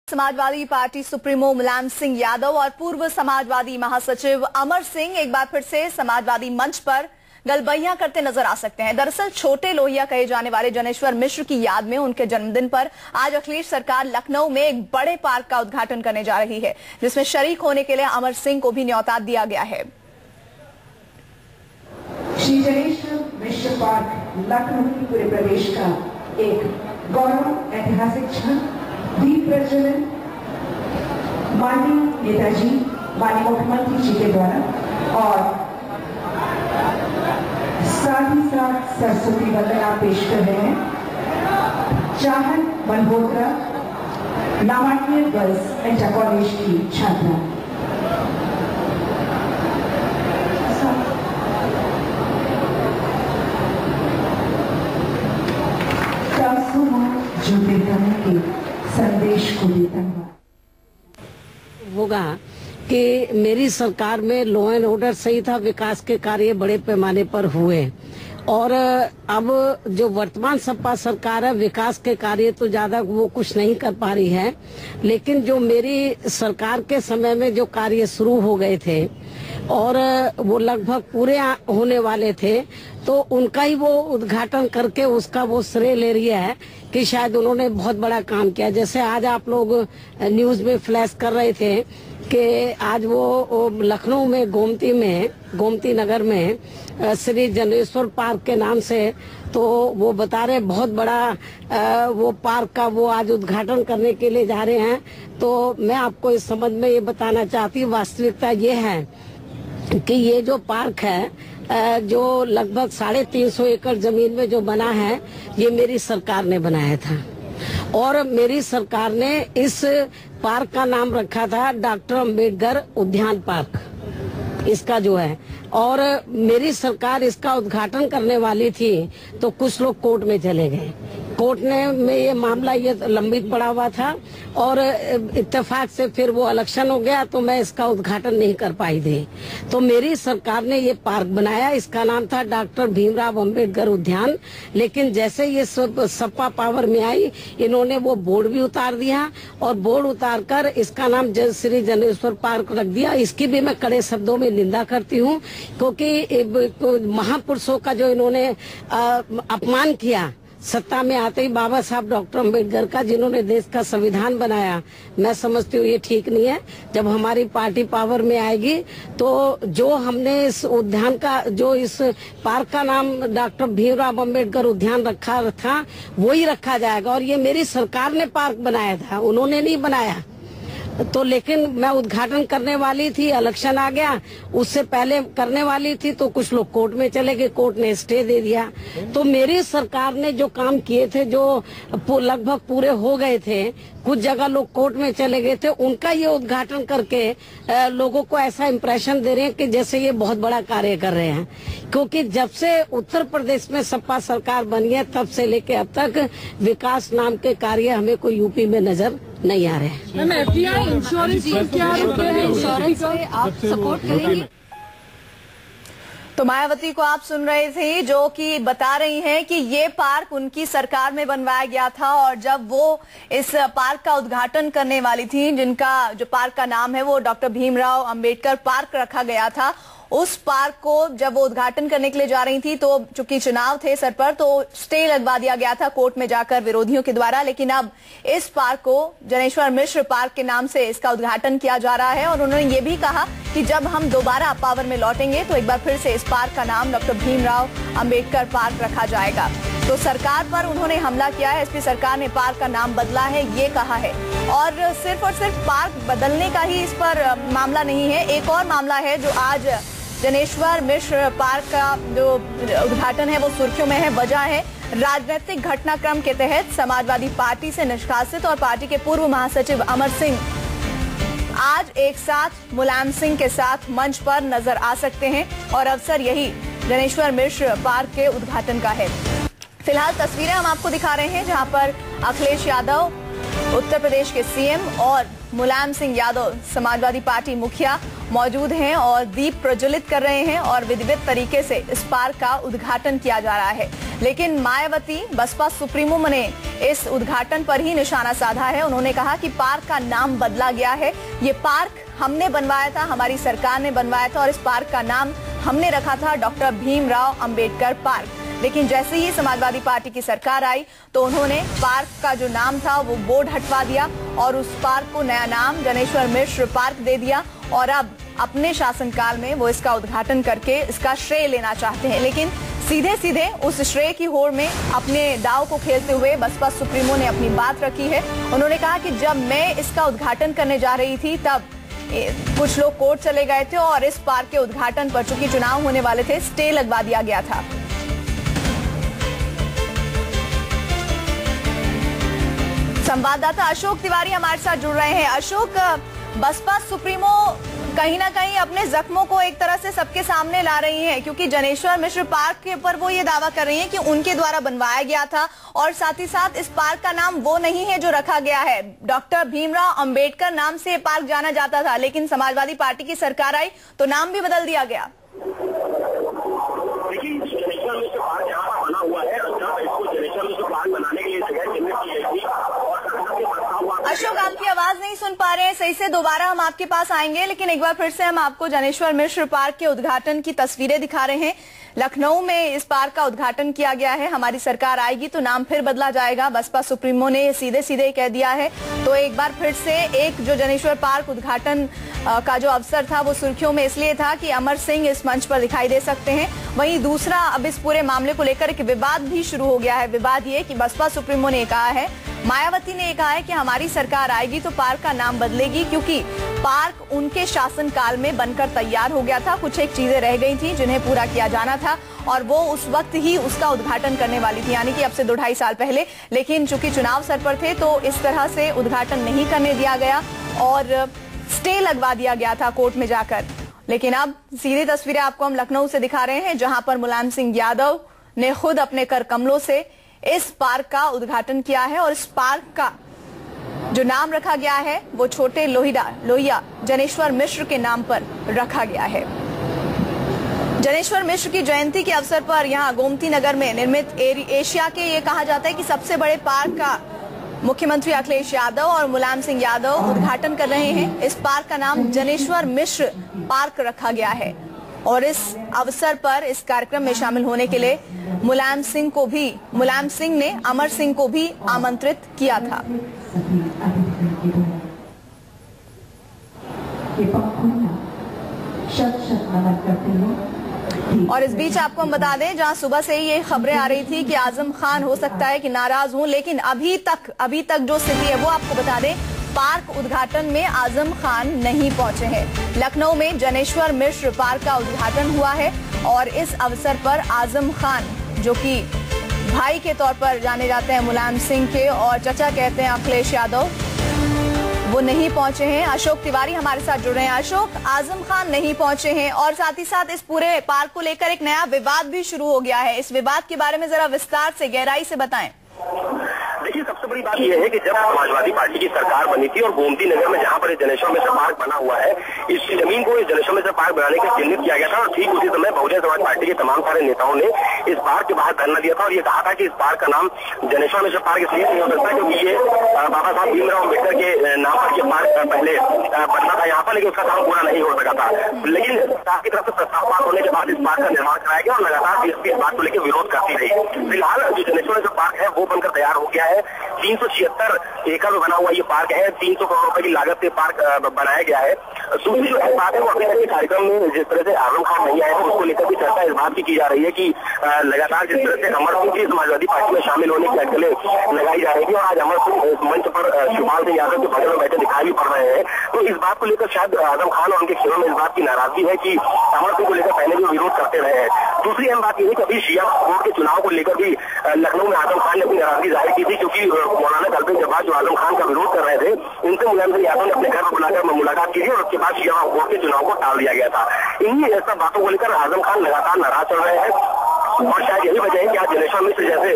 Samajwadi party supremo Mulayam Singh Yadav और पूर्व समाजवादी महासचिव अमर सिंह एक बार फिर से समाजवादी मंच पर गलबैया करते नजर आ सकते हैं। दरअसल छोटे लोहिया कहे जाने वाले जनेश्वर मिश्र की याद में उनके जन्मदिन पर आज अखिलेश सरकार लखनऊ में एक बड़े पार्क का उद्घाटन करने जा रही है, जिसमें शरीक होने के लिए अमर सिंह को भी न्यौता दिया गया है। श्री जनेश्वर मिश्र पार्क लखनऊ की पूरे प्रदेश का एक गौरव ऐतिहासिक क्षण दीप प्रज्वलन माननीय नेताजी माननीय मुख्यमंत्री जी के द्वारा और साथ ही साथ सरस्वती वंदना पेश कर रहे हैं चाहत मल्होत्रा नामांकित गर्ल्स इंटर कॉलेज की छात्रा। जो के संदेश को देता होगा कि मेरी सरकार में लॉ एंड ऑर्डर सही था, विकास के कार्य बड़े पैमाने पर हुए और अब जो वर्तमान सपा सरकार है विकास के कार्य तो ज्यादा वो कुछ नहीं कर पा रही है, लेकिन जो मेरी सरकार के समय में जो कार्य शुरू हो गए थे और वो लगभग पूरे होने वाले थे, तो उनका ही वो उद्घाटन करके उसका वो श्रेय ले रही है कि शायद उन्होंने बहुत बड़ा काम किया। जैसे आज आप लोग न्यूज में फ्लैश कर रहे थे कि आज वो लखनऊ में गोमती नगर में श्री जनेश्वर पार्क के नाम से तो वो बता रहे बहुत बड़ा वो पार्क का वो आज उद्घाटन करने के लिए जा रहे हैं। तो मैं आपको इस संबंध में ये बताना चाहती हूँ, वास्तविकता ये है कि ये जो पार्क है जो लगभग 350 एकड़ जमीन में जो बना है, ये मेरी सरकार ने बनाया था और मेरी सरकार ने इस पार्क का नाम रखा था डॉक्टर अम्बेडकर उद्यान पार्क इसका जो है, और मेरी सरकार इसका उद्घाटन करने वाली थी तो कुछ लोग कोर्ट में चले गए। कोर्ट में ये मामला ये लंबित पड़ा हुआ था और इत्तेफाक से फिर वो इलेक्शन हो गया तो मैं इसका उद्घाटन नहीं कर पाई थी। तो मेरी सरकार ने ये पार्क बनाया, इसका नाम था डॉक्टर भीमराव अंबेडकर उद्यान। लेकिन जैसे ये सपा पावर में आई, इन्होंने वो बोर्ड भी उतार दिया और बोर्ड उतार कर इसका नाम श्री जनेश्वर पार्क रख दिया। इसकी भी मैं कड़े शब्दों में निंदा करती हूँ, क्योंकि महापुरुषों का जो इन्होंने अपमान किया सत्ता में आते ही बाबा साहब डॉक्टर अम्बेडकर का, जिन्होंने देश का संविधान बनाया, मैं समझती हूँ ये ठीक नहीं है। जब हमारी पार्टी पावर में आएगी तो जो हमने इस उद्यान का जो इस पार्क का नाम डॉक्टर भीमराव अम्बेडकर उद्यान रखा था वही रखा जाएगा। और ये मेरी सरकार ने पार्क बनाया था, उन्होंने नहीं बनाया। तो लेकिन मैं उद्घाटन करने वाली थी, इलेक्शन आ गया, उससे पहले करने वाली थी तो कुछ लोग कोर्ट में चले गए, कोर्ट ने स्टे दे दिया। तो मेरी सरकार ने जो काम किए थे जो लगभग पूरे हो गए थे, कुछ जगह लोग कोर्ट में चले गए थे, उनका ये उद्घाटन करके लोगों को ऐसा इम्प्रेशन दे रहे हैं कि जैसे ये बहुत बड़ा कार्य कर रहे हैं। क्योंकि जब से उत्तर प्रदेश में सपा सरकार बनी है तब से लेके अब तक विकास नाम के कार्य हमें कोई यूपी में नजर नहीं आ रहे हैं। एफडीआई इंश्योरेंस क्या इंश्योरेंस आप सपोर्ट करेंगी? तो मायावती को आप सुन रहे थे जो कि बता रही हैं कि ये पार्क उनकी सरकार में बनवाया गया था और जब वो इस पार्क का उद्घाटन करने वाली थी, जिनका जो पार्क का नाम है वो डॉक्टर भीमराव अंबेडकर पार्क रखा गया था, उस पार्क को जब वो उद्घाटन करने के लिए जा रही थी तो चूंकि चुनाव थे सर पर तो स्टे लगवा दिया गया था कोर्ट में जाकर विरोधियों के द्वारा। लेकिन अब इस पार्क को जनेश्वर मिश्र पार्क के नाम से इसका उद्घाटन किया जा रहा है और उन्होंने ये भी कहा कि जब हम दोबारा पावर में लौटेंगे तो एक बार फिर से इस पार्क का नाम डॉक्टर भीमराव अंबेडकर पार्क रखा जाएगा। तो सरकार पर उन्होंने हमला किया है, एसपी सरकार ने पार्क का नाम बदला है ये कहा है। और सिर्फ पार्क बदलने का ही इस पर मामला नहीं है, एक और मामला है जो आज जनेश्वर मिश्र पार्क का जो उद्घाटन है वो सुर्खियों में है। वजह है राजनीतिक घटनाक्रम के तहत समाजवादी पार्टी से निष्कासित और पार्टी के पूर्व महासचिव अमर सिंह आज एक साथ मुलायम सिंह के साथ मंच पर नजर आ सकते हैं और अवसर यही जनेश्वर मिश्र पार्क के उद्घाटन का है। फिलहाल तस्वीरें हम आपको दिखा रहे हैं जहां पर अखिलेश यादव उत्तर प्रदेश के सीएम और मुलायम सिंह यादव समाजवादी पार्टी मुखिया मौजूद हैं और दीप प्रज्वलित कर रहे हैं और विधिवत तरीके से इस पार्क का उद्घाटन किया जा रहा है। लेकिन मायावती बसपा सुप्रीमो ने इस उद्घाटन पर ही निशाना साधा है। उन्होंने कहा कि पार्क का नाम बदला गया है। ये पार्क हमने बनवाया था, हमारी सरकार ने बनवाया था और इस पार्क का नाम हमने रखा था डॉक्टर भीमराव अंबेडकर पार्क। लेकिन जैसे ही समाजवादी पार्टी की सरकार आई तो उन्होंने पार्क का जो नाम था वो बोर्ड हटवा दिया और उस पार्क को नया नाम जनेश्वर मिश्र पार्क दे दिया और अब अपने शासनकाल में वो इसका उद्घाटन करके इसका श्रेय लेना चाहते हैं। लेकिन सीधे सीधे उस श्रेय की होड़ में अपने दाव को खेलते हुए बसपा सुप्रीमो ने अपनी बात रखी है। उन्होंने कहा कि जब मैं इसका उद्घाटन करने जा रही थी तब कुछ लोग कोर्ट चले गए थे और इस पार्क के उद्घाटन पर चूंकि चुनाव होने वाले थे स्टे लगवा दिया गया था। संवाददाता अशोक तिवारी हमारे साथ जुड़ रहे हैं। अशोक, बसपा सुप्रीमो कहीं ना कहीं अपने जख्मों को एक तरह से सबके सामने ला रही हैं क्योंकि जनेश्वर मिश्र पार्क के ऊपर वो ये दावा कर रही हैं कि उनके द्वारा बनवाया गया था और साथ ही साथ इस पार्क का नाम वो नहीं है जो रखा गया है। डॉक्टर भीमराव अंबेडकर नाम से पार्क जाना जाता था, लेकिन समाजवादी पार्टी की सरकार आई तो नाम भी बदल दिया गया। अशोक, आपकी आवाज नहीं सुन पा रहे हैं सही से, दोबारा हम आपके पास आएंगे, लेकिन एक बार फिर से हम आपको जनेश्वर मिश्र पार्क के उद्घाटन की तस्वीरें दिखा रहे हैं। लखनऊ में इस पार्क का उद्घाटन किया गया है। हमारी सरकार आएगी तो नाम फिर बदला जाएगा, बसपा सुप्रीमो ने सीधे सीधे कह दिया है। तो एक बार फिर से एक जो जनेश्वर पार्क उद्घाटन का जो अवसर था वो सुर्खियों में इसलिए था कि अमर सिंह इस मंच पर दिखाई दे सकते हैं। वहीं दूसरा, अब इस पूरे मामले को लेकर एक विवाद भी शुरू हो गया है। विवाद ये कि बसपा सुप्रीमो ने कहा है, मायावती ने कहा है कि हमारी सरकार आएगी तो पार्क का नाम बदलेगी क्योंकि पार्क उनके शासनकाल में बनकर तैयार हो गया था। कुछ एक चीजें रह गई थी जिन्हें पूरा किया जाना था और वो उस वक्त ही उसका उद्घाटन करने वाली थी, यानी कि अब से 2-2.5 साल पहले। लेकिन चूंकि चुनाव सर पर थे तो इस तरह से उद्घाटन नहीं करने दिया गया और स्टे लगवा दिया गया था कोर्ट में जाकर। लेकिन अब सीधी तस्वीरें आपको हम लखनऊ से दिखा रहे हैं जहां पर मुलायम सिंह यादव ने खुद अपने कर कमलों से इस पार्क का उद्घाटन किया है और इस पार्क का जो नाम रखा गया है वो छोटे लोहिया जनेश्वर मिश्र के नाम पर रखा गया है। जनेश्वर मिश्र की जयंती के अवसर पर यहां गोमती नगर में निर्मित एशिया के ये कहा जाता है कि सबसे बड़े पार्क का मुख्यमंत्री अखिलेश यादव और मुलायम सिंह यादव उद्घाटन कर रहे हैं। इस पार्क का नाम जनेश्वर मिश्र पार्क रखा गया है और इस अवसर पर इस कार्यक्रम में शामिल होने के लिए मुलायम सिंह ने अमर सिंह को भी आमंत्रित किया था। और इस बीच आपको हम बता दें, जहां सुबह से ही ये खबरें आ रही थी कि आजम खान हो सकता है कि नाराज हों, लेकिन अभी तक जो स्थिति है वो आपको बता दें, पार्क उद्घाटन में आजम खान नहीं पहुंचे हैं। लखनऊ में जनेश्वर मिश्र पार्क का उद्घाटन हुआ है और इस अवसर पर आजम खान, जो कि भाई के तौर पर जाने जाते हैं मुलायम सिंह के और चचा कहते हैं अखिलेश यादव, वो नहीं पहुंचे हैं। अशोक तिवारी हमारे साथ जुड़ रहे हैं। अशोक, आजम खान नहीं पहुंचे हैं और साथ ही साथ इस पूरे पार्क को लेकर एक नया विवाद भी शुरू हो गया है। इस विवाद के बारे में जरा विस्तार से गहराई से बताएं। देखिए, सबसे बड़ी बात यह है कि जब समाजवादी पार्टी की सरकार बनी थी और गोमती नगर में जहां पर जनेश्वर मिश्र पार्क बना हुआ है, इस जमीन को इस जनेश्वर मिश्र पार्क बनाने के चिन्हित किया गया था और ठीक उसी समय बहुजन समाज पार्टी के तमाम सारे नेताओं ने इस पार्क के बाहर धरना दिया था और ये कहा था कि इस पार्क का नाम जनेश्वर मिश्र पार्क इसलिए नहीं हो सकता क्योंकि ये बाबा साहब भीमराव अम्बेडकर के नाम पर यह पार्क पहले बनना था यहाँ पर, लेकिन उसका काम पूरा नहीं हो सका था। लेकिन सरकार की तरफ से प्रस्ताव पास होने के बाद इस पार्क का निर्माण कराया गया और लगातार बीएसपी इस बात को लेकर विरोध करती रही। फिलहाल जो जनेश्वर मिश्र पार्क है वो बनकर तैयार हो गया है। 376 एकड़ में बना हुआ ये पार्क है। 300 करोड़ रुपए की लागत से पार्क बनाया गया है। दूसरी जो बात है वो अभी तक के कार्यक्रम में जिस तरह से आजम खान नहीं आए थे उसको लेकर भी चर्चा इस बात की जा रही है कि लगातार जिस तरह से अमर सिंह की समाजवादी पार्टी में शामिल होने की अटकलें लगाई जा रही है और आज अमर सिंह मंच पर शिवपाल सिंह यादव के बगल में बैठे दिखाई भी पड़ रहे हैं, तो इस बात को लेकर शायद आजम खान और उनके खेलों में इस बात की नाराजगी है कि अमर सिंह को लेकर पहले भी विरोध करते रहे हैं। दूसरी अहम बात यह है कि अभी शिया बोर्ड के चुनाव को लेकर भी लखनऊ में आजम खान ने अपनी नाराजगी जाहिर की थी क्योंकि मौलाना कल्पेश जब्बार जो आजम खान का विरोध कर रहे थे उनसे मुलायम सिंह यादव ने अपने घर पर बुलाकर मुलाकात की थी और उसके बाद शिया बोर्ड के चुनाव को टाल दिया गया था। इन्हीं सब बातों को लेकर आजम खान लगातार नाराज चल रहे हैं। और शायद यही वजह है कि आज जनेश्वर मिश्र जैसे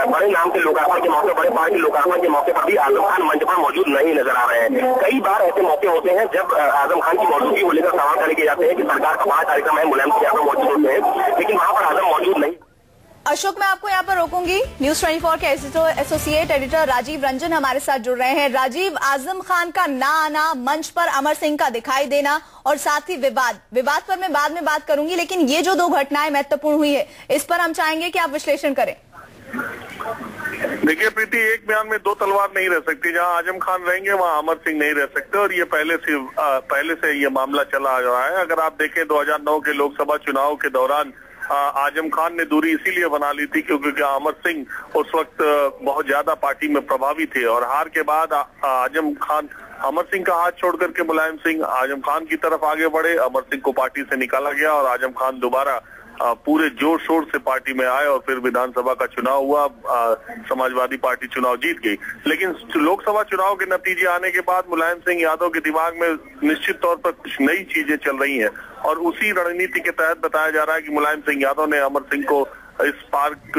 बड़े नाम के लोकार्पण के मौके, बड़े पार्टी लोकार्पण के मौके पर भी आजम खान मंच पर मौजूद नहीं नजर आ रहे हैं। कई बार ऐसे मौके होते हैं जब आजम खान की मौजूदगी को लेकर सवाल खड़े किए जाते हैं कि सरकार का बड़ा कार्यक्रम है, मुलायम सिंह यादव मौजूद होते हैं, लेकिन वहां पर आजम मौजूद नहीं। अशोक, मैं आपको यहाँ पर रोकूंगी। न्यूज 24 के एसोसिएट एडिटर राजीव रंजन हमारे साथ जुड़ रहे हैं। राजीव, आजम खान का ना आना, मंच पर अमर सिंह का दिखाई देना और साथ ही विवाद पर मैं बाद में बात करूंगी, लेकिन ये जो दो घटनाएं महत्वपूर्ण हुई है, इस पर हम चाहेंगे कि आप विश्लेषण करें। देखिए प्रीति, एक बयान में दो तलवार नहीं रह सकती। जहां आजम खान रहेंगे वहां अमर सिंह नहीं रह सकते, और ये पहले से ये मामला चला आ रहा है। अगर आप देखें 2009 के लोकसभा चुनाव के दौरान आजम खान ने दूरी इसीलिए बना ली थी क्योंकि अमर सिंह उस वक्त बहुत ज्यादा पार्टी में प्रभावी थे, और हार के बाद आजम खान अमर सिंह का हाथ छोड़ करके मुलायम सिंह आजम खान की तरफ आगे बढ़े। अमर सिंह को पार्टी से निकाला गया और आजम खान दोबारा पूरे जोर शोर से पार्टी में आए और फिर विधानसभा का चुनाव हुआ। समाजवादी पार्टी चुनाव जीत गई, लेकिन लोकसभा चुनाव के नतीजे आने के बाद मुलायम सिंह यादव के दिमाग में निश्चित तौर पर कुछ नई चीजें चल रही हैं, और उसी रणनीति के तहत बताया जा रहा है कि मुलायम सिंह यादव ने अमर सिंह को इस पार्क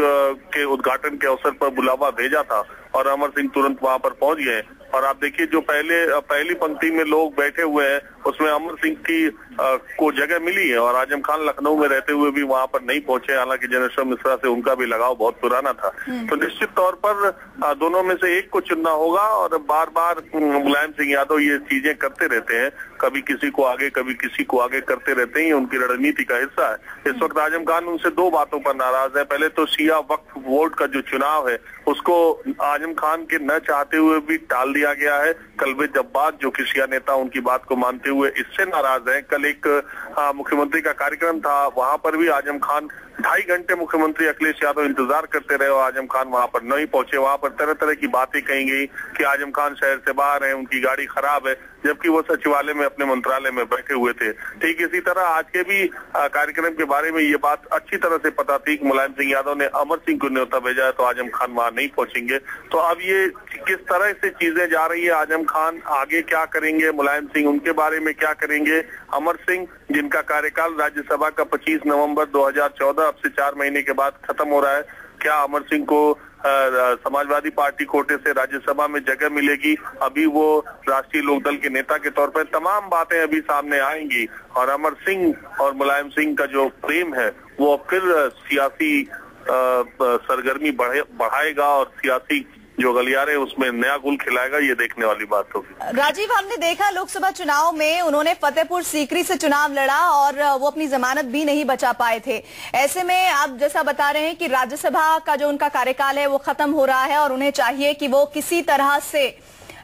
के उद्घाटन के अवसर पर बुलावा भेजा था और अमर सिंह तुरंत वहां पर पहुंच गए। और आप देखिए, जो पहली पंक्ति में लोग बैठे हुए हैं उसमें अमर सिंह की को जगह मिली है, और आजम खान लखनऊ में रहते हुए भी वहां पर नहीं पहुंचे। हालांकि जनेश्वर मिश्रा से उनका भी लगाव बहुत पुराना था। तो निश्चित तौर पर दोनों में से एक को चुनना होगा, और बार बार मुलायम सिंह यादव ये चीजें करते रहते हैं, कभी किसी को आगे कभी किसी को आगे करते रहते हैं, उनकी रणनीति का हिस्सा है। इस वक्त आजम खान उनसे दो बातों पर नाराज है। पहले तो शिया वक्फ बोर्ड का जो चुनाव है उसको आजम खान के न चाहते हुए भी टाल दिया गया है। कल्बे जब्बार जो कि शिया नेता उनकी बात को मानते हुए इससे नाराज है। कल एक मुख्यमंत्री का कार्यक्रम था, वहां पर भी आजम खान 2.5 घंटे मुख्यमंत्री अखिलेश यादव इंतजार करते रहे और आजम खान वहां पर नहीं पहुंचे। वहां पर तरह तरह की बातें कही गई कि आजम खान शहर से बाहर हैं, उनकी गाड़ी खराब है, जबकि वो सचिवालय में अपने मंत्रालय में बैठे हुए थे। ठीक इसी तरह आज के भी कार्यक्रम के बारे में ये बात अच्छी तरह से पता थी कि मुलायम सिंह यादव ने अमर सिंह को न्योता भेजा है तो आजम खान वहां नहीं पहुंचेंगे। तो अब ये किस तरह से चीजें जा रही है, आजम खान आगे क्या करेंगे, मुलायम सिंह उनके बारे में क्या करेंगे, अमर सिंह जिनका कार्यकाल राज्यसभा का 25 नवंबर 2014 अब से 4 महीने के बाद खत्म हो रहा है, क्या अमर सिंह को समाजवादी पार्टी कोटे से राज्यसभा में जगह मिलेगी? अभी वो राष्ट्रीय लोकदल के नेता के तौर पर तमाम बातें अभी सामने आएंगी, और अमर सिंह और मुलायम सिंह का जो प्रेम है वो फिर सियासी सरगर्मी बढ़ाएगा और सियासी जो गलियारे उसमें नया गुल खिलाएगा। ये देखने वाली बात होगी। राजीव, हमने देखा लोकसभा चुनाव में उन्होंने फतेहपुर सीकरी से चुनाव लड़ा और वो अपनी जमानत भी नहीं बचा पाए थे। ऐसे में आप जैसा बता रहे हैं कि राज्यसभा का जो उनका कार्यकाल है वो खत्म हो रहा है और उन्हें चाहिए कि वो किसी तरह से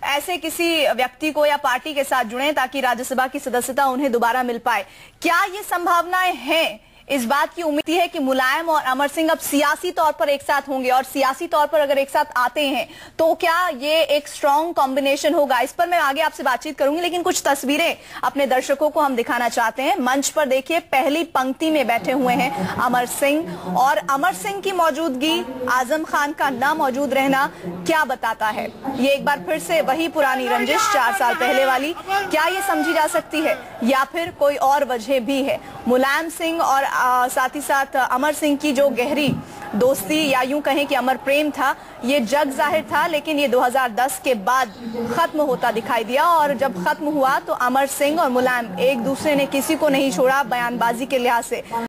ऐसे किसी व्यक्ति को या पार्टी के साथ जुड़े ताकि राज्यसभा की सदस्यता उन्हें दोबारा मिल पाए। क्या ये संभावनाएं हैं? इस बात की उम्मीद है कि मुलायम और अमर सिंह अब सियासी तौर पर एक साथ होंगे, और सियासी तौर पर अगर एक साथ आते हैं तो क्या ये एक स्ट्रॉन्ग कॉम्बिनेशन होगा? इस पर मैं आगे आपसे बातचीत करूंगी, लेकिन कुछ तस्वीरें अपने दर्शकों को हम दिखाना चाहते हैं। मंच पर देखिए, पहली पंक्ति में बैठे हुए हैं अमर सिंह, और अमर सिंह की मौजूदगी, आजम खान का ना मौजूद रहना क्या बताता है? ये एक बार फिर से वही पुरानी रंजिश 4 साल पहले वाली, क्या ये समझी जा सकती है या फिर कोई और वजह भी है? मुलायम सिंह और साथ ही साथ अमर सिंह की जो गहरी दोस्ती या यूं कहें कि अमर प्रेम था, ये जग जाहिर था, लेकिन ये 2010 के बाद खत्म होता दिखाई दिया। और जब खत्म हुआ तो अमर सिंह और मुलायम एक दूसरे ने किसी को नहीं छोड़ा बयानबाजी के लिहाज से।